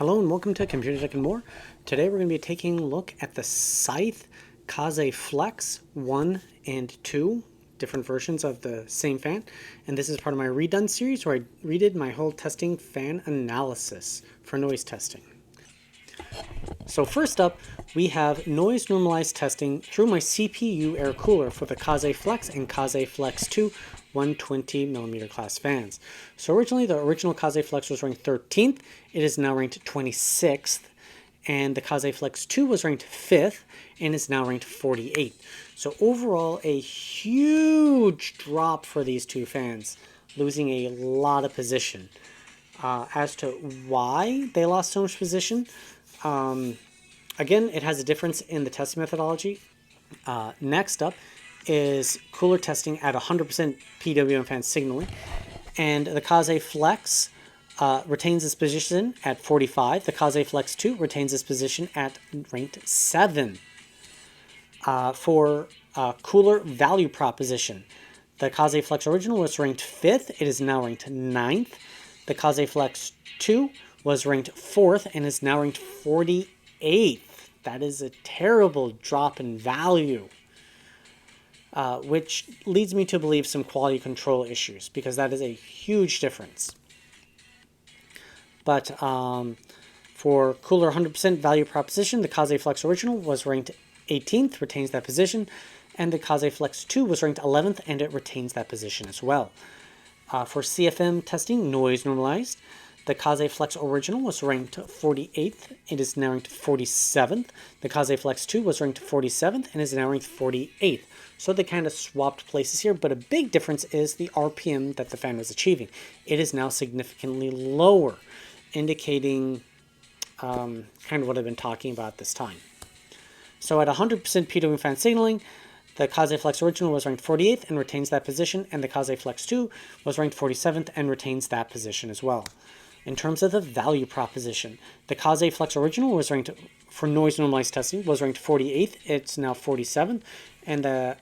Hello and welcome to Computer Tech and More. Today we're going to be taking a look at the Scythe Kaze Flex 1 and 2, different versions of the same fan. And this is part of my redone series where I redid my whole testing fan analysis for noise testing. So first up, we have noise normalized testing through my CPU air cooler for the Kaze Flex and Kaze Flex 2 120mm class fans. So originally the original Kaze Flex was ranked 13th, it is now ranked 26th, and the Kaze Flex 2 was ranked 5th and is now ranked 48th. So overall a huge drop for these two fans, losing a lot of position. As to why they lost so much position, again, it has a difference in the testing methodology. Next up is cooler testing at 100% PWM fan signaling, and the Kaze Flex retains its position at 45. The Kaze Flex 2 retains its position at ranked 7. For cooler value proposition, the Kaze Flex original was ranked 5th. It is now ranked 9th. The Kaze Flex 2 was ranked 4th and is now ranked 48th. That is a terrible drop in value, which leads me to believe some quality control issues, because that is a huge difference. But for cooler 100% value proposition, the Kaze Flex original was ranked 18th, retains that position, and the Kaze Flex 2 was ranked 11th, and it retains that position as well. For CFM testing, noise normalized, the Kaze Flex original was ranked 48th. It is now ranked 47th. The Kaze Flex 2 was ranked 47th and is now ranked 48th. So they kind of swapped places here, but a big difference is the RPM that the fan was achieving. It is now significantly lower, indicating kind of what I've been talking about this time. So at 100% PWM fan signaling, the Kaze Flex original was ranked 48th and retains that position, and the Kaze Flex 2 was ranked 47th and retains that position as well. In terms of the value proposition, the Kaze Flex original was ranked, for noise normalized testing, was ranked 48th. It's now 47th. And the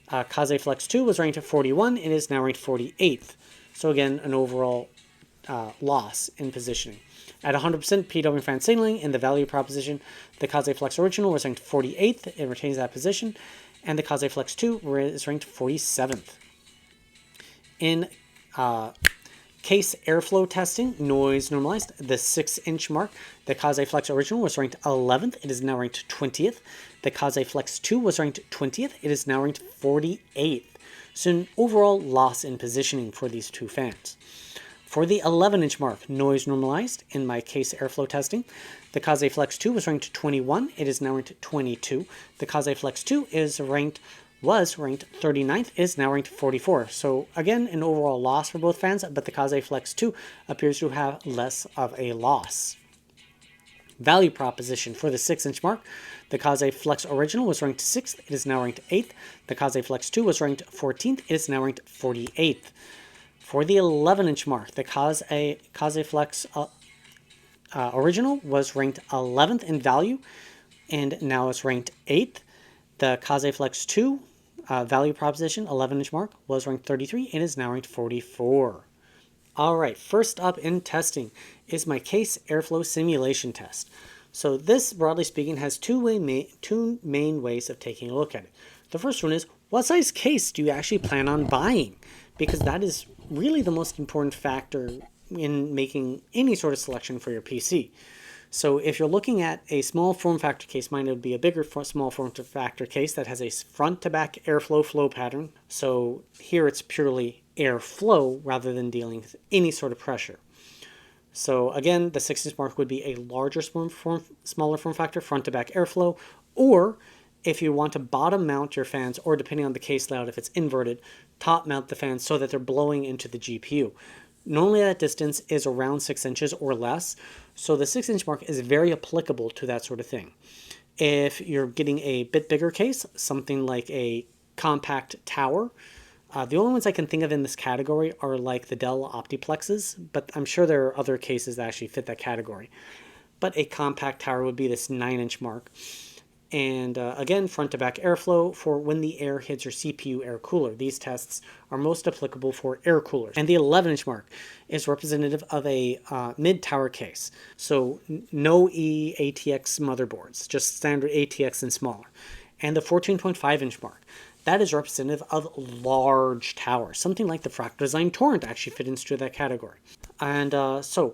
Kaze Flex 2 was ranked at 41. It is now ranked 48th. So again, an overall loss in positioning. At 100% PWM fan signaling in the value proposition, the Kaze Flex original was ranked 48th. It retains that position. And the Kaze Flex 2 is ranked 47th. In Case airflow testing, noise normalized, the 6-inch mark, the Kaze Flex original was ranked 11th. It is now ranked 20th. The Kaze Flex 2 was ranked 20th. It is now ranked 48th. So an overall loss in positioning for these two fans. For the 11-inch mark, noise normalized, in my case airflow testing, the Kaze Flex 2 was ranked 21. It is now ranked 22. The Kaze Flex 2 was ranked 39th, is now ranked 44. So again, an overall loss for both fans, but the Kaze Flex 2 appears to have less of a loss. Value proposition for the 6-inch mark, the Kaze Flex original was ranked 6th, it is now ranked 8th. The Kaze Flex 2 was ranked 14th, it is now ranked 48th. For the 11-inch mark, the Kaze Flex original was ranked 11th in value, and now is ranked 8th. The Kaze Flex 2 value proposition, 11-inch mark, was ranked 33 and is now ranked 44. Alright, first up in testing is my case airflow simulation test. So this, broadly speaking, has two main ways of taking a look at it. The first one is, what size case do you actually plan on buying? Because that is really the most important factor in making any sort of selection for your PC. So if you're looking at a small form factor case, mine would be a bigger small form factor case that has a front to back airflow flow pattern. So here it's purely airflow rather than dealing with any sort of pressure. So again, the 6-inch mark would be a larger smaller form factor, front to back airflow, or if you want to bottom mount your fans, or depending on the case layout, if it's inverted, top mount the fans so that they're blowing into the GPU. Normally that distance is around 6 inches or less, so the 6-inch mark is very applicable to that sort of thing. If you're getting a bit bigger case, something like a compact tower, the only ones I can think of in this category are like the Dell Optiplexes, but I'm sure there are other cases that actually fit that category. But a compact tower would be this 9-inch mark. And again, front to back airflow for when the air hits your CPU air cooler. These tests are most applicable for air coolers. And the 11-inch mark is representative of a mid-tower case. So no eATX motherboards, just standard ATX and smaller. And the 14.5-inch mark, that is representative of large towers. Something like the Fractal Design Torrent actually fit into that category. And so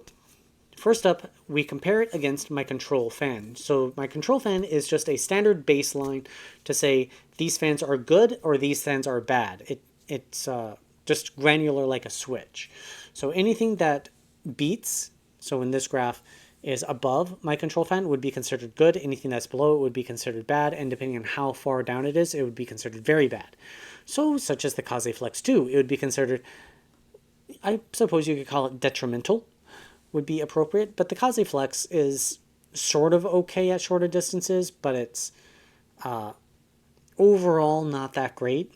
first up, we compare it against my control fan. So my control fan is just a standard baseline to say these fans are good or these fans are bad. It's just granular like a switch. So anything that beats, so in this graph, is above my control fan would be considered good. Anything that's below it would be considered bad. And depending on how far down it is, it would be considered very bad. So such as the Kaze Flex 2, it would be considered, I suppose you could call it detrimental, would be appropriate, but the Kaze Flex is sort of okay at shorter distances, but it's overall not that great.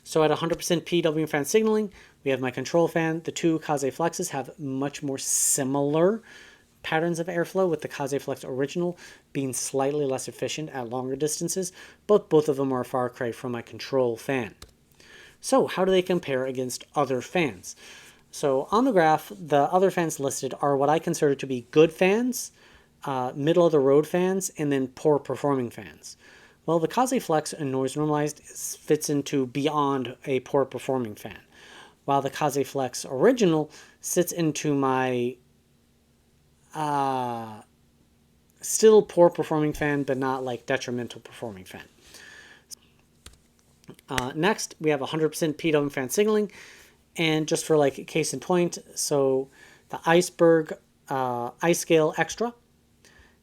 So at 100% PWM fan signaling, we have my control fan. The two Kaze Flexes have much more similar patterns of airflow, with the Kaze Flex original being slightly less efficient at longer distances, but both of them are a far cry from my control fan. So how do they compare against other fans? So on the graph, the other fans listed are what I consider to be good fans, middle of the road fans, and then poor performing fans. Well, the Kaze Flex and noise normalized fits into beyond a poor performing fan, while the Kaze Flex original sits into my still poor performing fan, but not like detrimental performing fan. Next, we have 100% PWM fan signaling. And just for like case in point, so the Iceberg ice scale extra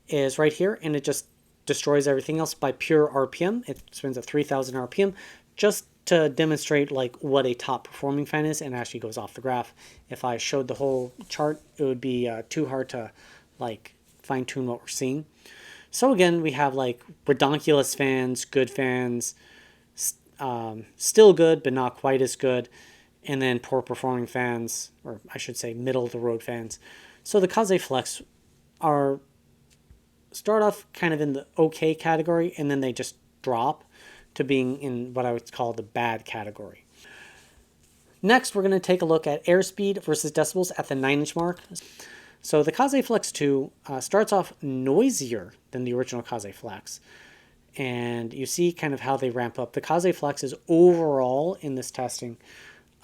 is right here, and it just destroys everything else by pure RPM. It spins at 3,000 RPM just to demonstrate like what a top performing fan is, and actually goes off the graph. If I showed the whole chart, it would be too hard to like fine tune what we're seeing. So again, we have like redonkulous fans, good fans, still good but not quite as good, and then poor performing fans, or I should say middle of the road fans. So the Kaze Flex are start off kind of in the okay category, and then they just drop to being in what I would call the bad category. Next, we're going to take a look at airspeed versus decibels at the 9-inch mark. So the Kaze Flex 2 starts off noisier than the original Kaze Flex. And you see kind of how they ramp up. The Kaze Flex is overall in this testing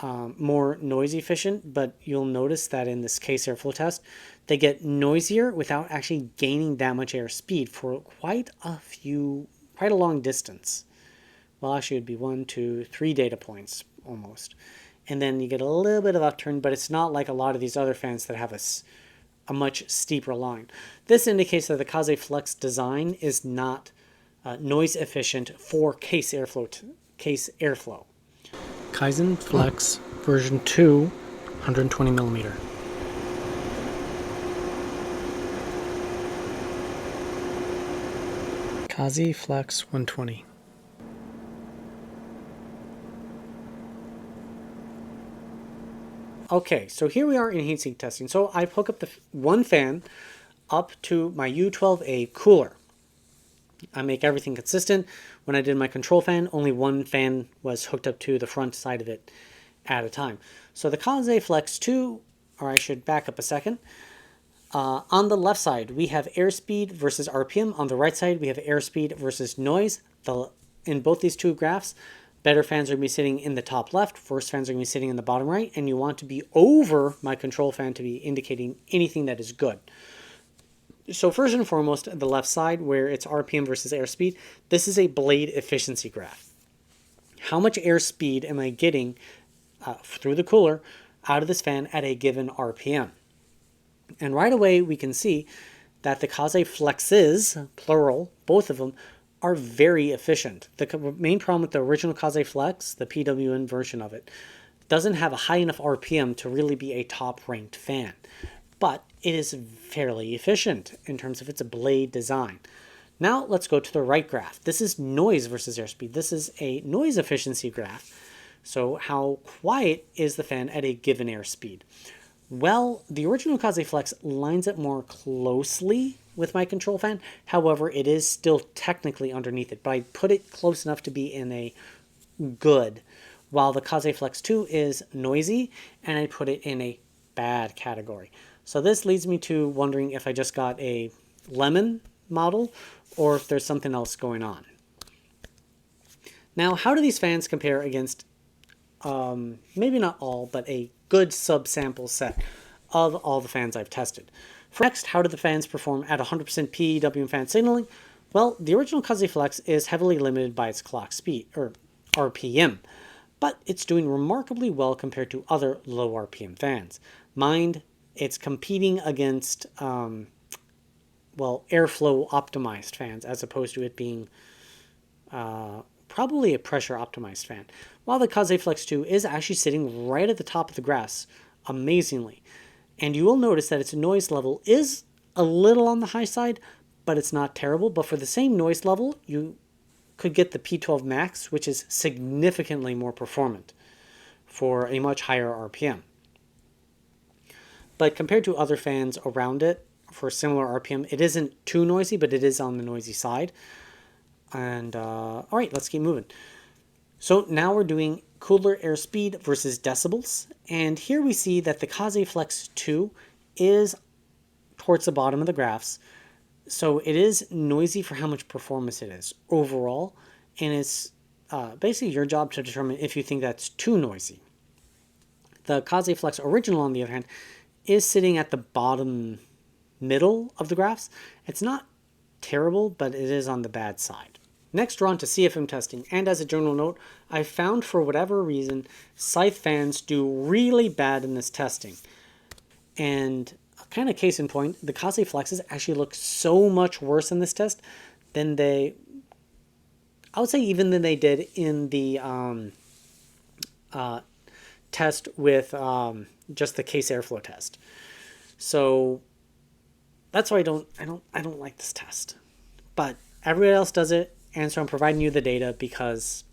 more noise efficient, but you'll notice that in this case airflow test, they get noisier without actually gaining that much airspeed for quite a long distance. Well, actually it would be 1, 2, 3 data points almost. And then you get a little bit of upturn, but it's not like a lot of these other fans that have a much steeper line. This indicates that the Kaze Flex design is not noise efficient for case airflow. Kaze Flex version 2, 120 millimeter. Kaze Flex 120. Okay, so here we are in heatsink testing. So I hook up the one fan up to my U12A cooler. I make everything consistent. When I did my control fan, only one fan was hooked up to the front side of it at a time. So the Kaze Flex 2, or I should back up a second. On the left side, we have airspeed versus RPM. On the right side, we have airspeed versus noise. In both these two graphs, better fans are going to be sitting in the top left, worse fans are going to be sitting in the bottom right, and you want to be over my control fan to be indicating anything that is good. So first and foremost, the left side, where it's RPM versus airspeed, this is a blade efficiency graph. How much airspeed am I getting through the cooler out of this fan at a given RPM? And right away, we can see that the Kaze Flexes, plural, both of them, are very efficient. The main problem with the original Kaze Flex, the PWM version of it, doesn't have a high enough RPM to really be a top-ranked fan. But it is fairly efficient in terms of its blade design. Now let's go to the right graph. This is noise versus airspeed. This is a noise efficiency graph. So how quiet is the fan at a given airspeed? Well, the original Kaze Flex lines up more closely with my control fan. However, it is still technically underneath it, but I put it close enough to be in a good, while the Kaze Flex 2 is noisy, and I put it in a bad category. So this leads me to wondering if I just got a lemon model or if there's something else going on. Now, how do these fans compare against, maybe not all, but a good subsample set of all the fans I've tested? Next, how do the fans perform at 100% PWM fan signaling? Well, the original Kaze Flex is heavily limited by its clock speed, or RPM, but it's doing remarkably well compared to other low RPM fans. Mind, it's competing against, airflow optimized fans, as opposed to it being probably a pressure optimized fan. While the Kaze Flex 2 is actually sitting right at the top of the graphs, amazingly. And you will notice that its noise level is a little on the high side, but it's not terrible. But for the same noise level, you could get the P12 Max, which is significantly more performant for a much higher RPM. But compared to other fans around it for similar RPM, it isn't too noisy, but it is on the noisy side. And all right, let's keep moving. So now we're doing cooler airspeed versus decibels. And here we see that the Kaze Flex 2 is towards the bottom of the graphs. So it is noisy for how much performance it is overall. And it's basically your job to determine if you think that's too noisy. The Kaze Flex Original, on the other hand, is sitting at the bottom middle of the graphs. It's not terrible, but it is on the bad side. Next, we're on to CFM testing, and as a general note, I found for whatever reason, Scythe fans do really bad in this testing. And kind of case in point, the Kaze Flexes actually look so much worse in this test than they, I would say even than they did in the test with just the case airflow test. So that's why I don't like this test. But everybody else does it. And so I'm providing you the data because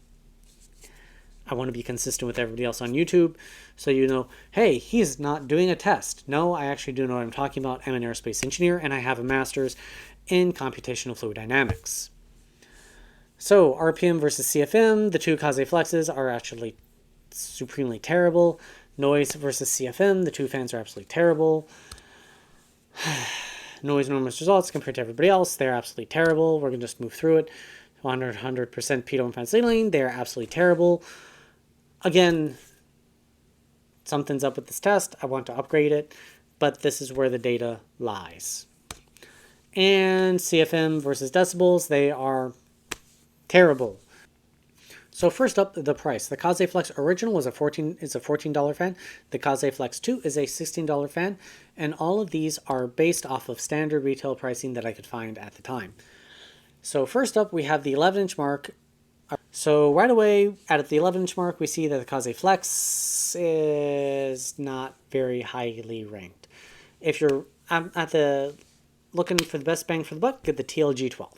I want to be consistent with everybody else on YouTube. So you know, hey, he's not doing a test. No, I actually do know what I'm talking about. I'm an aerospace engineer and I have a master's in computational fluid dynamics. So RPM versus CFM, the two Kaze Flexes are actually supremely terrible. Noise versus CFM, the two fans are absolutely terrible. Noise normals results compared to everybody else, they're absolutely terrible. We're going to just move through it. 100% PWM fan signaling, they're absolutely terrible. Again, something's up with this test. I want to upgrade it, but this is where the data lies. And CFM versus decibels, they are terrible. So first up, the price. The Kaze Flex Original is a $14 fan. The Kaze Flex 2 is a $16 fan. And all of these are based off of standard retail pricing that I could find at the time. So first up, we have the 11-inch mark. So right away, at the 11-inch mark, we see that the Kaze Flex is not very highly ranked. If you're looking for the best bang for the buck, get the TLG12.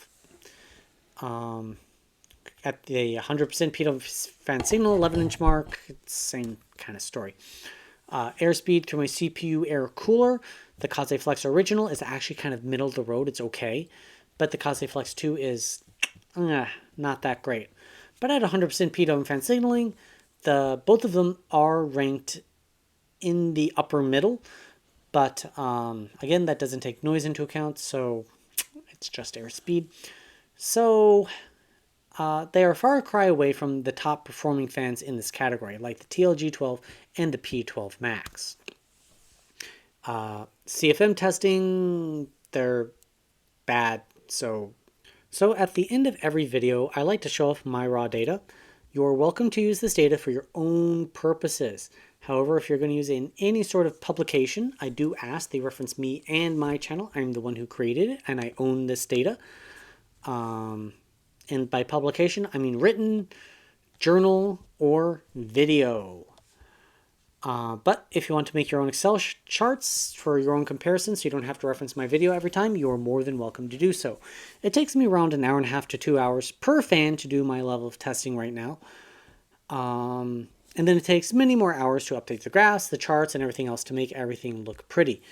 At the 100% PWM fan signal, 11-inch mark, it's the same kind of story. Airspeed to my CPU air cooler, the Kaze Flex Original is actually kind of middle of the road. It's okay. But the Kaze Flex 2 is not that great. But at 100% PWM fan signaling, both of them are ranked in the upper middle. But again, that doesn't take noise into account, so it's just airspeed. So they are far cry away from the top performing fans in this category, like the TLG12 and the P12 Max. CFM testing, they're bad. So at the end of every video, I like to show off my raw data. You're welcome to use this data for your own purposes. However, if you're going to use it in any sort of publication, I do ask they reference me and my channel. I'm the one who created it, and I own this data. And by publication, I mean written, journal, or video. But if you want to make your own Excel charts for your own comparison so you don't have to reference my video every time, you are more than welcome to do so. It takes me around an hour and a half to 2 hours per fan to do my level of testing right now. And then it takes many more hours to update the graphs, the charts, and everything else to make everything look pretty.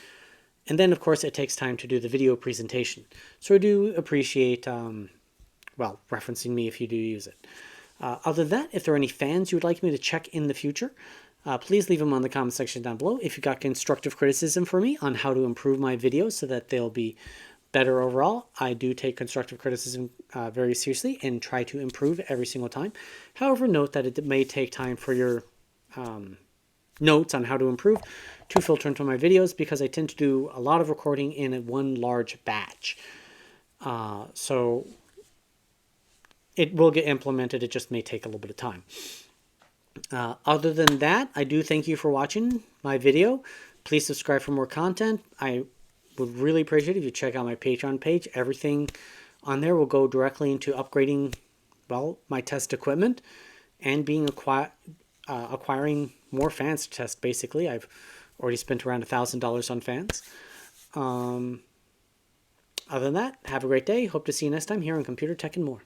And then, of course, it takes time to do the video presentation. So I do appreciate, well, referencing me if you do use it. Other than that, if there are any fans you would like me to check in the future, please leave them on the comment section down below. If you've got constructive criticism for me on how to improve my videos so that they'll be better overall, I do take constructive criticism very seriously and try to improve every single time. However, note that it may take time for your notes on how to improve to filter into my videos, because I tend to do a lot of recording in one large batch. So it will get implemented. It just may take a little bit of time. Other than that, I do thank you for watching my video. Please subscribe for more content. I would really appreciate it if you check out my Patreon page. Everything on there will go directly into upgrading, well, my test equipment and being acquiring more fans to test, basically. I've already spent around $1,000 on fans. Other than that, have a great day. Hope to see you next time here on Computer Tech and More.